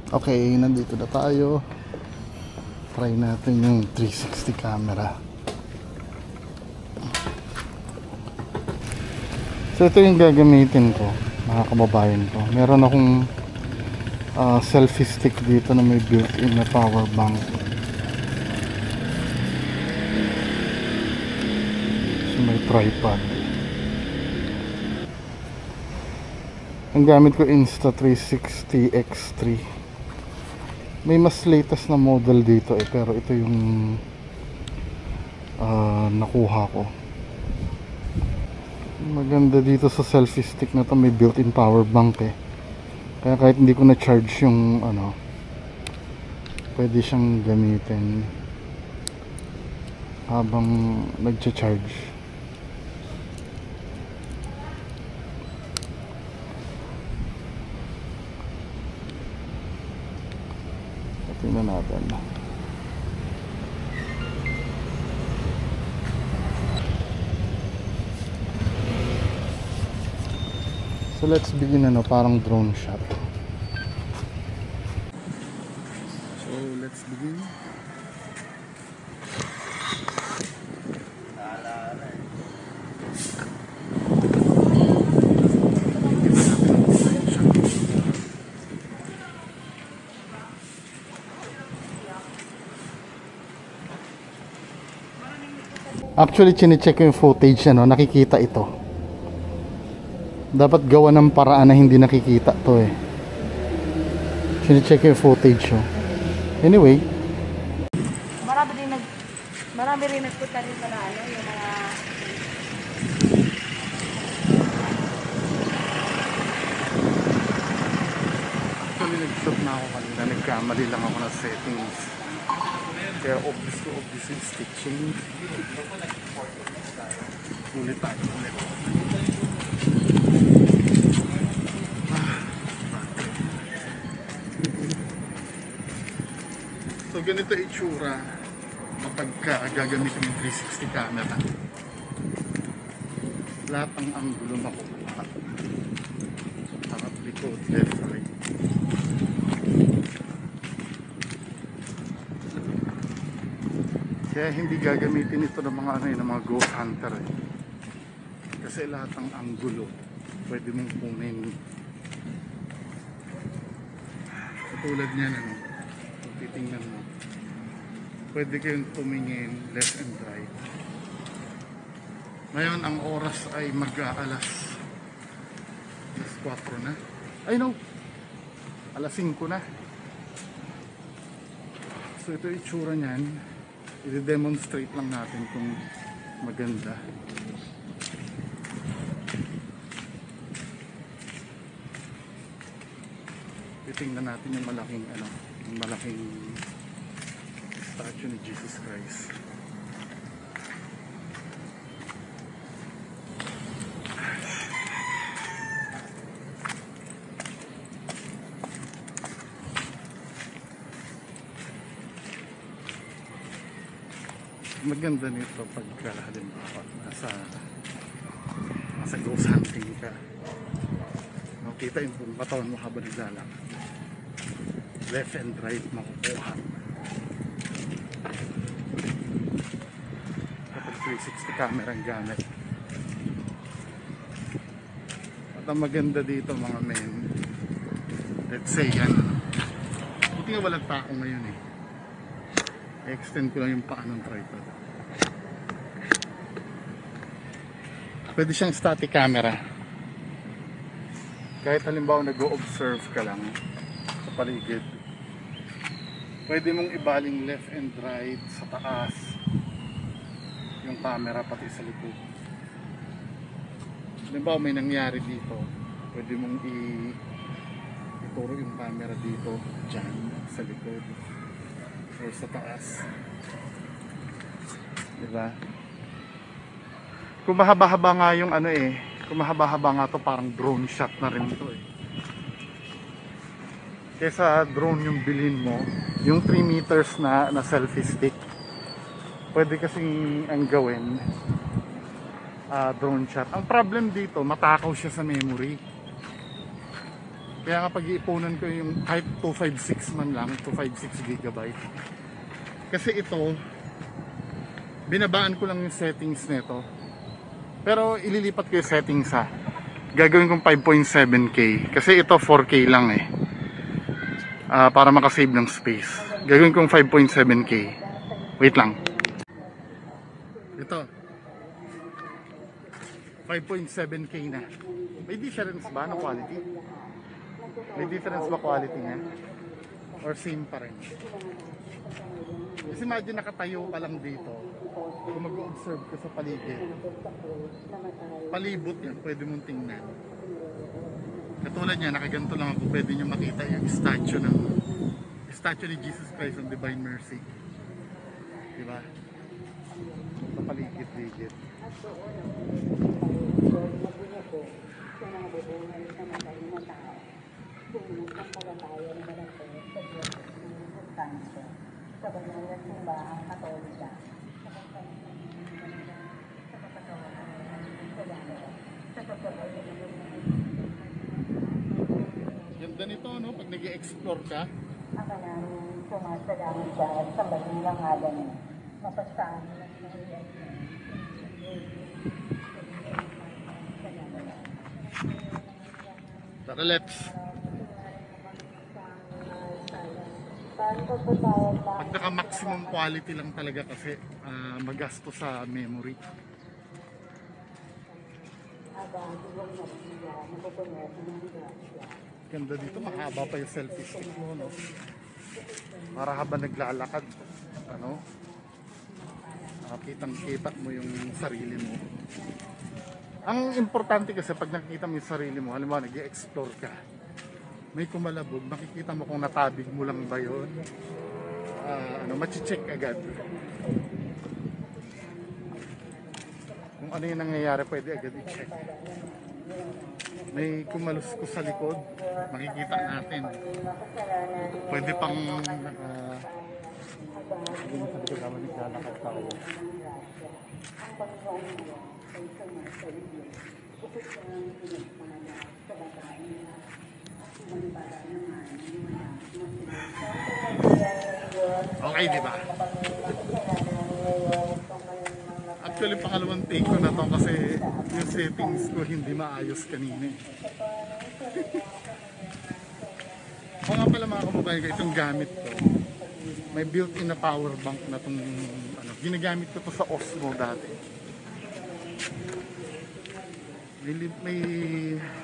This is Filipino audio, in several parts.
Okay, nandito na tayo. Try natin yung 360 camera. So ito yung gagamitin ko, mga kababayan ko. Meron akong selfie stick dito na may built-in na power bank. So may tripod. Ang gamit ko Insta360 X3. May mas latest na model dito pero ito yung nakuha ko. Maganda dito sa selfie stick na to, may built-in power bank kaya kahit hindi ko na charge yung pwede siyang gamitin habang nagcha-charge. Tingnan natin. So let's begin parang drone shot. So let's begin. Actually, chine-check ko yung footage, nakikita ito. Dapat gawa ng paraan na hindi nakikita to Chine-check ko yung footage, Anyway. Marami rin nagpunta rin sa yung mga Actually, nag-shoot na ako kanina. Nagkamali lang ako ng settings. Kaya obvious yung stitching. Ulit tayo ulit. So ganito itsura kapag gagamitin yung 360 camera. Lahat ang angulo makukuha. Harap, likod, left, right. Kaya hindi gagamitin ito ng mga ng mga ghost hunter kasi lahat ng anggulo pwede mong kunin. Katulad niyan kung titingnan mo, pwede kayong tumingin left and right. Ngayon ang oras ay mag-aalas 4 na. Ay no, alas 5 na. So ito yung itsura niyan. I-demonstrate lang natin kung maganda. Titingnan natin yung malaking statue ni Jesus Christ. Maganda nito pagka halimbawa nasa ghost hunting ka, makita yung buong katawan mo habang naglalakad, left and right makukuha kapag 360 camera ang gamit. At ang maganda dito mga men, let's say buti nga walang tao ngayon extend ko lang yung paa ng tripod. Pwede siyang static camera. Kahit halimbawa nag-o-observe ka lang sa paligid, pwede mong ibaling left and right sa taas yung camera pati sa likod. Halimbawa may nangyari dito, pwede mong ituro yung camera dito, dyan sa likod or sa taas, diba? Kung mahaba-haba nga yung kung mahaba-haba nga to, parang drone shot na rin to kesa drone yung bilhin mo, yung 3 meters na selfie stick, pwede kasing ang gawin drone shot. Ang problem dito, matakaw siya sa memory. Kaya nga pag-iipunan ko yung kahit 256 man lang, 256 gigabyte. Kasi ito, binabaan ko lang yung settings nito. Pero ililipat ko yung settings ha. Gagawin kong 5.7K. Kasi ito 4K lang eh. Para makasave ng space. Gagawin kong 5.7K. Wait lang. Ito. 5.7K na. May difference ba ng quality? May difference ba quality niya? Or same pa rin? Kasi imagine nakatayo ka lang dito. Kung mag-observe ka sa paligid. Palibot yan, pwede mong tingnan. Katulad niya, nakaganto lang ako, pwede nyo makita yung statue ni Jesus Christ on Divine Mercy. Diba? Sa paligid-ligid. Sa Banayang Simbahang Katolika. Ganda nito, no? Pag nag-i-explore ka. Ang namin sumasalamat siya at sa balilang ngalan niya. Mapastaan ng mga Tara, let's. Pag naka-maximum quality lang talaga kasi magasto sa memory. Ganda dito, mahaba pa yung selfie stick mo, no? Para habang naglalakad, ano, kitang-kita mo yung sarili mo. Ang importante kasi pag nakikita mo yung sarili mo, halimbawa nag-i-explore ka, may kumalabog, makikita mo kung natabig mo lang ba yun. Machi-check agad. Kung ano yung nangyayari, pwede agad i-check. May kumalus ko sa likod, makikita natin. Pwede pang hindi mo sa likod naman naglalakad tayo. Okay, di ba? Actually, pangalawang take ko na to kasi yung settings ko hindi maayos kanina. O nga pala mga kababayan ko, itong gamit ko, may built-in na power bank na itong, ginagamit ko to sa Osmo dati. May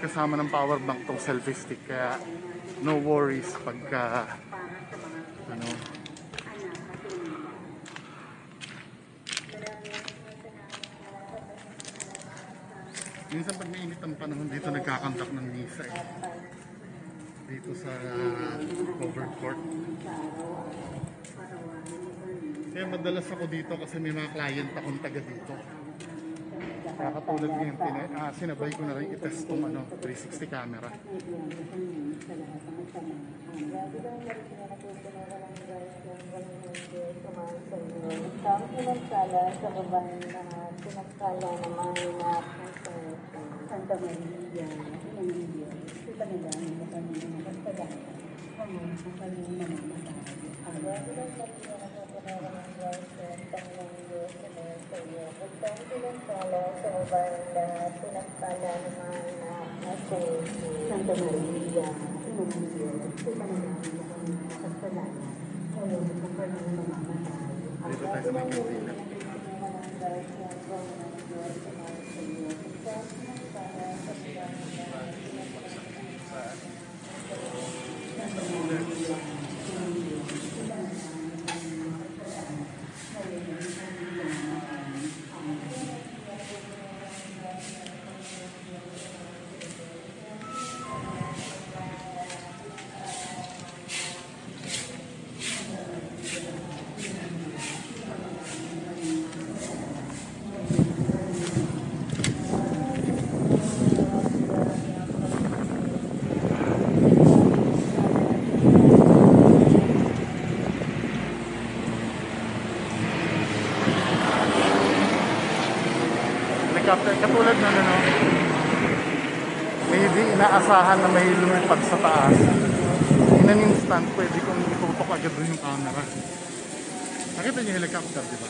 kasama ng power bank tong selfie stick, kaya no worries pagka, minsan pag mainit ang panahon dito nagkakantak ng misa eh. Dito sa covered court. Kaya madalas ako dito kasi may mga client akong taga dito. Kaya katulad ngayon, sinabay ko na rin i-test itong 360 camera. Sa babae na pinagkala naman na Santa Maria, ito talaga ang kanyang magpagdaan. Ang kanyang namamatay. Ang gagawin na pinagkala sa babae na pinagkala naman na Santa Maria, ito talaga ang kanyang magpagdaan. Ang kanyang namamatay. Dito tayo sa may kantina. inaasahan na may lumipad sa taas, in an instant, pwede kong itutok agad doon yung camera. Nakita niyo yung helicopter, di ba?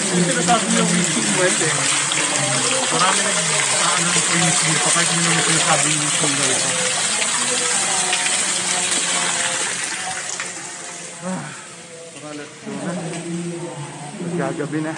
Yung sinasabi yung wishing well eh. Marami nag-ano ng points dito kahit hindi naman sinasabi yung wishing well ito. Tara, let's go na. Gagabi na.